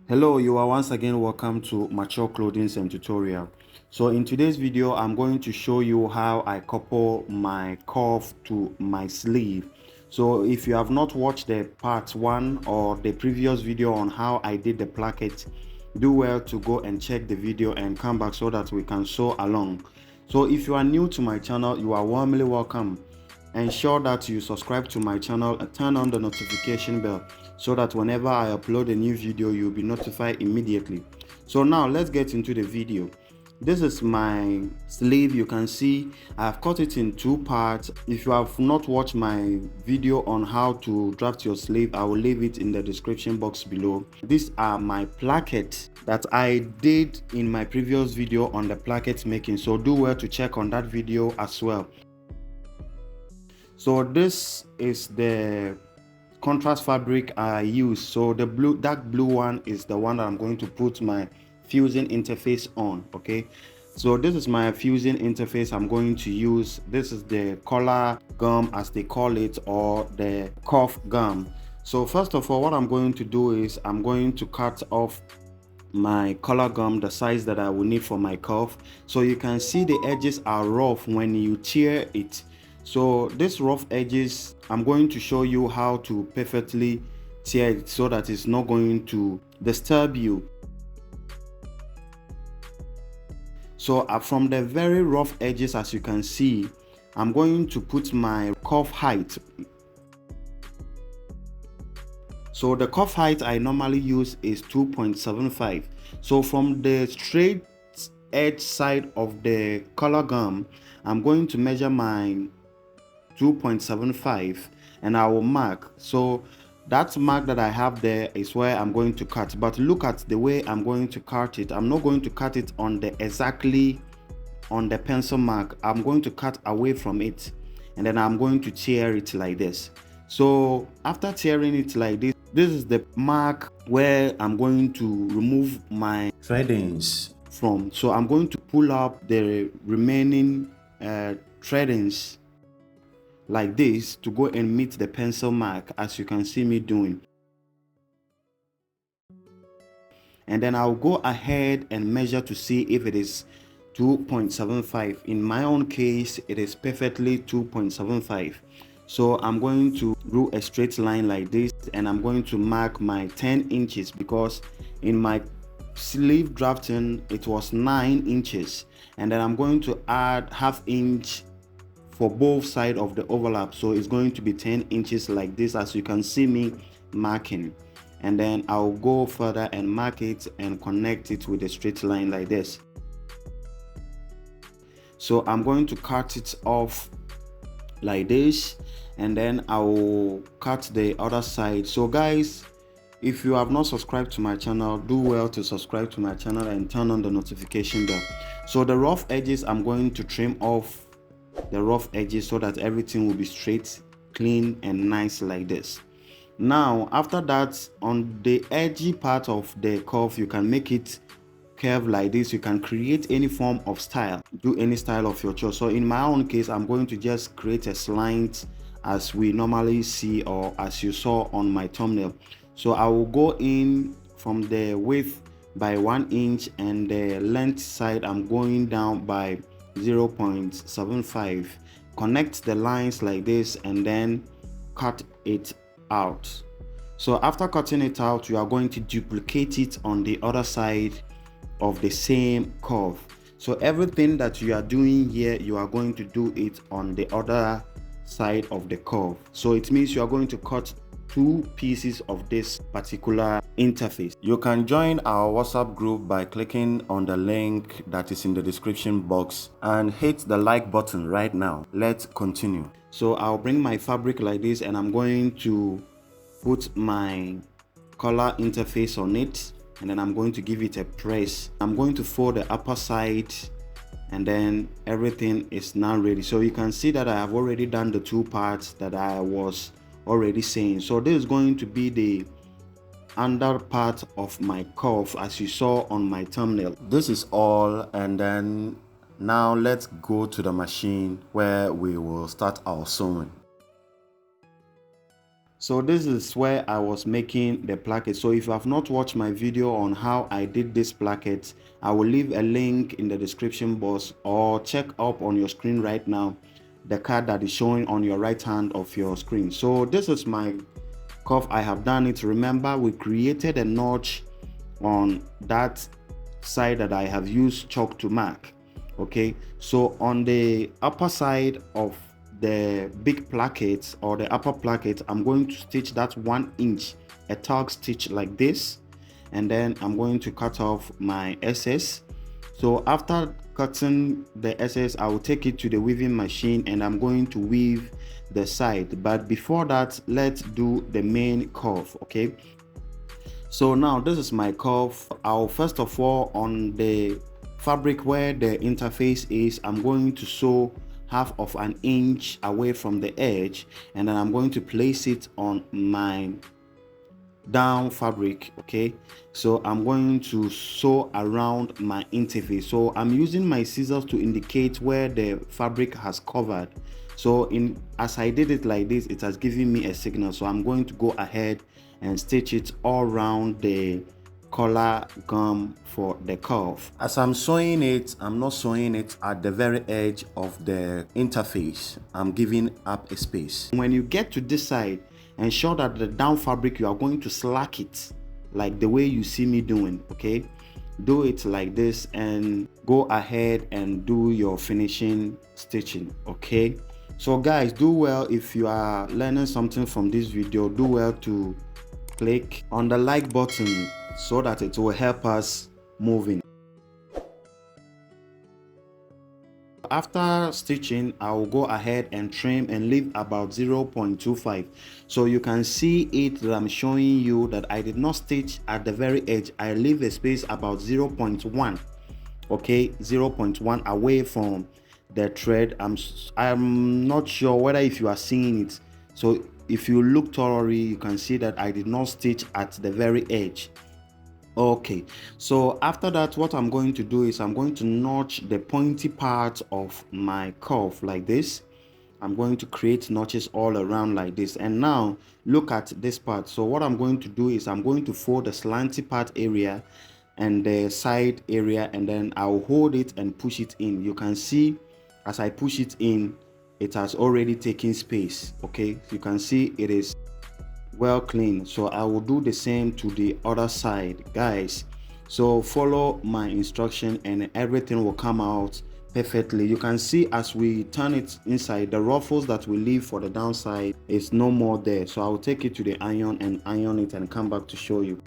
Hello, you are once again welcome to Mature Clothing and Tutorial. So in today's video, I'm going to show you how I couple my cuff to my sleeve. So if you have not watched the part 1 or the previous video on how I did the placket, do well to go and check the video and come back so that we can sew along. So if you are new to my channel, you are warmly welcome. Ensure that you subscribe to my channel and turn on the notification bell so that whenever I upload a new video, you'll be notified immediately. So now let's get into the video. This is my sleeve. You can see I've cut it in two parts. If you have not watched my video on how to draft your sleeve, I will leave it in the description box below. These are my placket that I did in my previous video on the placket making, so do well to check on that video as well. So this is the contrast fabric I use. So the dark blue one is the one that I'm going to put my fusing interface on. Okay, so this is my fusing interface I'm going to use. This is the collar gum, as they call it, or the cuff gum. So first of all, what I'm going to do is I'm going to cut off my collar gum the size that I will need for my cuff. So you can see the edges are rough when you tear it. So these rough edges, I'm going to show you how to perfectly tear it so that it's not going to disturb you. So from the very rough edges, as you can see, I'm going to put my cuff height. So the cuff height I normally use is 2.75. So from the straight edge side of the collar gum, I'm going to measure my 2.75 and I will mark. So that mark that I have there is where I'm going to cut. But look at the way I'm going to cut it. I'm not going to cut it on the exactly on the pencil mark. I'm going to cut away from it, and then I'm going to tear it like this. So after tearing it like this, this is the mark where I'm going to remove my threadings from. So I'm going to pull up the remaining threadings like this to go and meet the pencil mark, as you can see me doing. And then I'll go ahead and measure to see if it is 2.75. In my own case, it is perfectly 2.75. So I'm going to draw a straight line like this, and I'm going to mark my 10 inches because in my sleeve drafting it was 9 inches, and then I'm going to add ½ inch for both sides of the overlap, so it's going to be 10 inches like this, as you can see me marking. And then I'll go further and mark it and connect it with a straight line like this. So I'm going to cut it off like this, and then I will cut the other side. So guys, if you have not subscribed to my channel, do well to subscribe to my channel and turn on the notification bell. So the rough edges, I'm going to trim off the rough edges so that everything will be straight, clean and nice like this. Now after that, on the edgy part of the cuff, you can make it curve like this. You can create any form of style, do any style of your choice. So in my own case, I'm going to just create a slant as we normally see, or as you saw on my thumbnail. So I will go in from the width by 1 inch, and the length side I'm going down by 0.75. Connect the lines like this and then cut it out. So after cutting it out, you are going to duplicate it on the other side of the same curve. So everything that you are doing here, you are going to do it on the other side of the curve. So it means you are going to cut 2 pieces of this particular interface. You can join our WhatsApp group by clicking on the link that is in the description box and hit the like button right now. Let's continue. So I'll bring my fabric like this, and I'm going to put my collar interface on it, and then I'm going to give it a press. I'm going to fold the upper side, and then everything is now ready. So you can see that I have already done the 2 parts that I was already saying. So this is going to be the under part of my cuff, as you saw on my thumbnail. This is all, and then now let's go to the machine where we will start our sewing. So this is where I was making the placket. So if you have not watched my video on how I did this placket, I will leave a link in the description box, or check up on your screen right now the card that is showing on your right hand of your screen. So this is my cuff. I have done it. Remember, we created a notch on that side that I have used chalk to mark. Okay, so on the upper side of the big placket, or the upper placket, I'm going to stitch that 1 inch, a tug stitch like this, and then I'm going to cut off my SS. So after cutting the SS, I will take it to the weaving machine and I'm going to weave the side. But before that, let's do the main curve. Okay, so now this is my curve. I'll first of all, on the fabric where the interface is, I'm going to sew half of an inch away from the edge, and then I'm going to place it on my down fabric. Okay, so I'm going to sew around my interface. So I'm using my scissors to indicate where the fabric has covered. So as I did it like this, it has given me a signal. So I'm going to go ahead and stitch it all around the collar gum for the curve. As I'm sewing it, I'm not sewing it at the very edge of the interface. I'm giving up a space. When you get to this side, ensure that the down fabric, you are going to slack it like the way you see me doing. Okay, do it like this and go ahead and do your finishing stitching. Okay, so guys, do well. If you are learning something from this video, do well to click on the like button so that it will help us moving. After stitching, I will go ahead and trim and leave about 0.25. So you can see it that I'm showing you that I did not stitch at the very edge. I leave a space about 0.1. okay, 0.1 away from the thread. I'm not sure whether if you are seeing it. So if you look thoroughly, you can see that I did not stitch at the very edge. Okay, so after that, what I'm going to do is I'm going to notch the pointy part of my curve like this. I'm going to create notches all around like this. And now look at this part. So what I'm going to do is I'm going to fold the slanty part area and the side area, and then I'll hold it and push it in. You can see as I push it in, it has already taken space. Okay, you can see it is well clean. So I will do the same to the other side, guys. So follow my instruction and everything will come out perfectly. You can see as we turn it inside, the ruffles that we leave for the downside is no more there. So I will take it to the iron and iron it and come back to show you.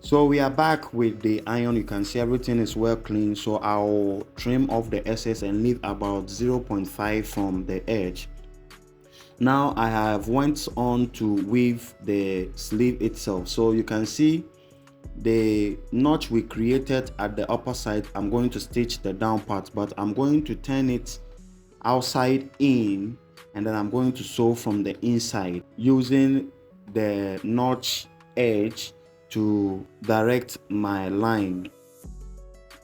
So we are back with the iron. You can see everything is well clean. So I'll trim off the excess and leave about 0.5 from the edge. Now I have went on to weave the sleeve itself. So you can see the notch we created at the upper side. I'm going to stitch the down part, but I'm going to turn it outside in, and then I'm going to sew from the inside using the notch edge to direct my line.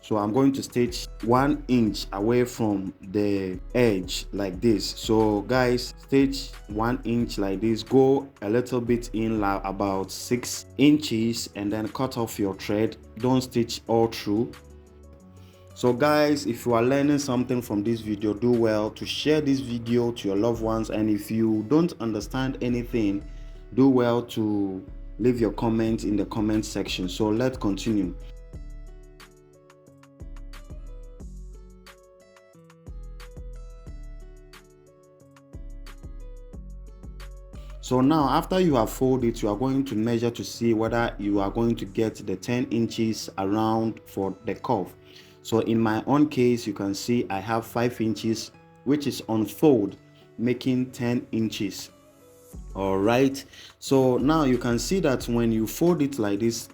So I'm going to stitch 1 inch away from the edge like this. So guys, stitch 1 inch like this, go a little bit in, about 6 inches, and then cut off your thread. Don't stitch all through. So guys, if you are learning something from this video, do well to share this video to your loved ones. And if you don't understand anything, do well to leave your comment in the comment section. So let's continue. So now after you have folded it, you are going to measure to see whether you are going to get the 10 inches around for the curve. So in my own case, you can see I have 5 inches, which is on fold, making 10 inches. All right, so now you can see that when you fold it like this,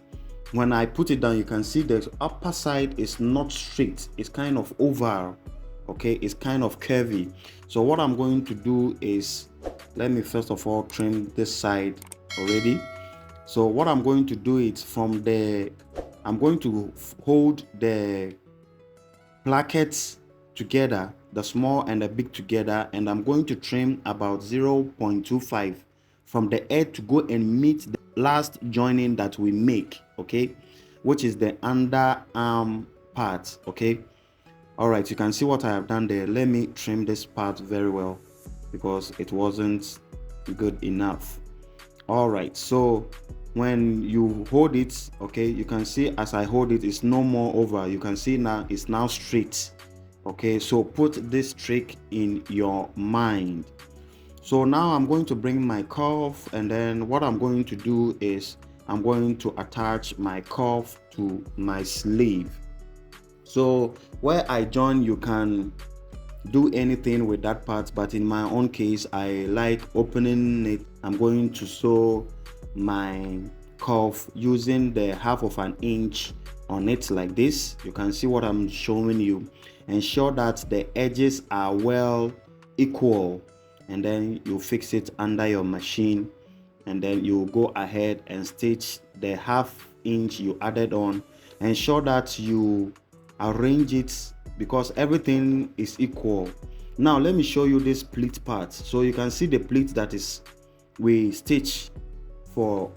when I put it down, you can see the upper side is not straight, it's kind of oval. Okay, it's kind of curvy. So what I'm going to do is, let me first of all trim this side already. So what I'm going to do is from the, I'm going to hold the plackets together, the small and the big together, and I'm going to trim about 0.25 from the edge to go and meet the last joining that we make, okay, which is the underarm part. Okay, all right, you can see what I have done there. Let me trim this part very well because it wasn't good enough. All right, so when you hold it, okay, you can see as I hold it, it's no more over. You can see now it's now straight. Okay, so put this trick in your mind. So now I'm going to bring my cuff, and then what I'm going to do is I'm going to attach my cuff to my sleeve. So where I join, you can do anything with that part, but in my own case, I like opening it. I'm going to sew my cuff using the 1/2 inch on it like this. You can see what I'm showing you. Ensure that the edges are well equal, and then you fix it under your machine, and then you go ahead and stitch the 1/2 inch you added on. Ensure that you arrange it because everything is equal. Now let me show you this pleat part. So you can see the pleat that is we stitch for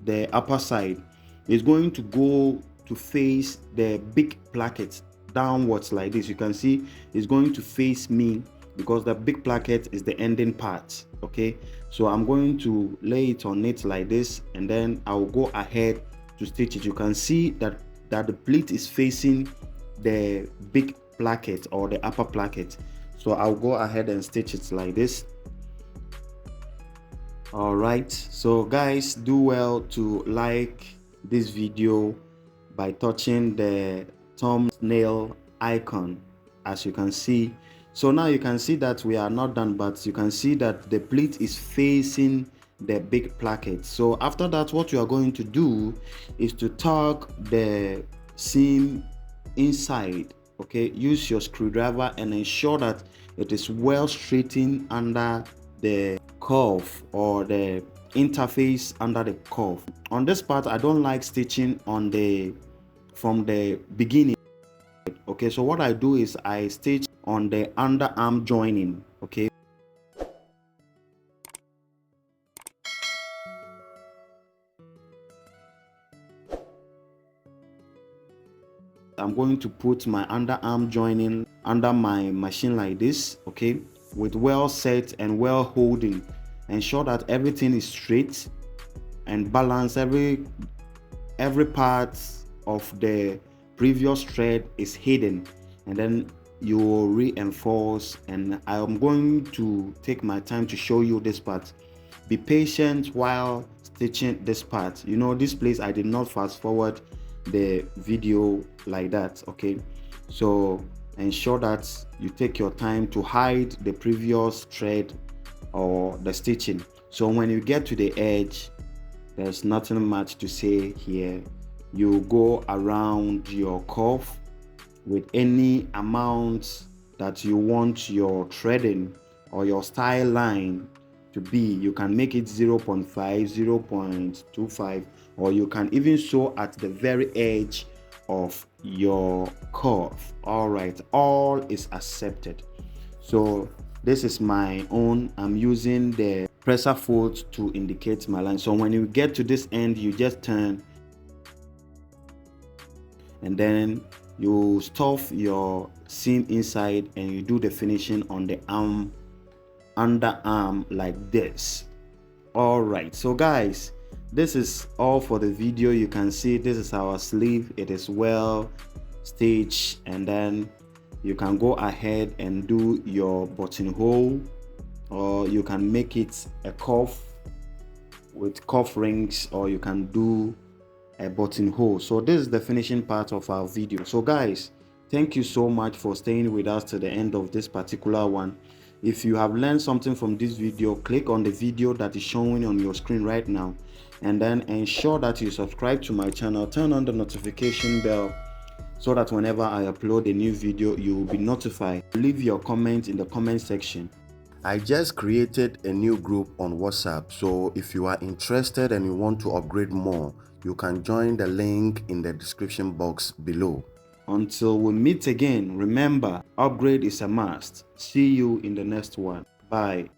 the upper side is going to go to face the big placket downwards like this. You can see it's going to face me because the big placket is the ending part. Okay, so I'm going to lay it on it like this, and then I'll go ahead to stitch it. You can see that the pleat is facing the big placket or the upper placket, so I'll go ahead and stitch it like this. All right, so guys, do well to like this video by touching the thumbnail icon, as you can see. So now you can see that we are not done, but you can see that the pleat is facing the big placket. So after that, what you are going to do is to tuck the seam inside. Okay, use your screwdriver and ensure that it is well straightened under the curve or the interface under the curve. On this part, I don't like stitching on from the beginning. Okay, so what I do is I stitch on the underarm joining. Okay, I'm going to put my underarm joining under my machine like this, okay, with well set and well holding. Ensure that everything is straight and balance. Every part of the previous thread is hidden, and then you will reinforce. And I am going to take my time to show you this part. Be patient while stitching this part. You know, this place I did not fast forward the video like that. Okay, so ensure that you take your time to hide the previous thread or the stitching. So when you get to the edge, there's nothing much to say here. You go around your curve with any amount that you want your threading or your style line to be. You can make it 0.5, 0.25, or you can even sew at the very edge of your curve. All right, all is accepted. So this is my own. I'm using the presser foot to indicate my line. So when you get to this end, you just turn, and then you stuff your seam inside, and you do the finishing on the underarm like this. All right, so guys, this is all for the video. You can see this is our sleeve. It is well stitched, and then you can go ahead and do your buttonhole, or you can make it a cuff with cuff rings, or you can do a buttonhole. So this is the finishing part of our video. So guys, thank you so much for staying with us to the end of this particular one. If you have learned something from this video, click on the video that is showing on your screen right now, and then ensure that you subscribe to my channel. Turn on the notification bell so that whenever I upload a new video, you will be notified. Leave your comment in the comment section. I just created a new group on WhatsApp, so if you are interested and you want to upgrade more, you can join the link in the description box below. Until we meet again, remember, upgrade is a must. See you in the next one. Bye.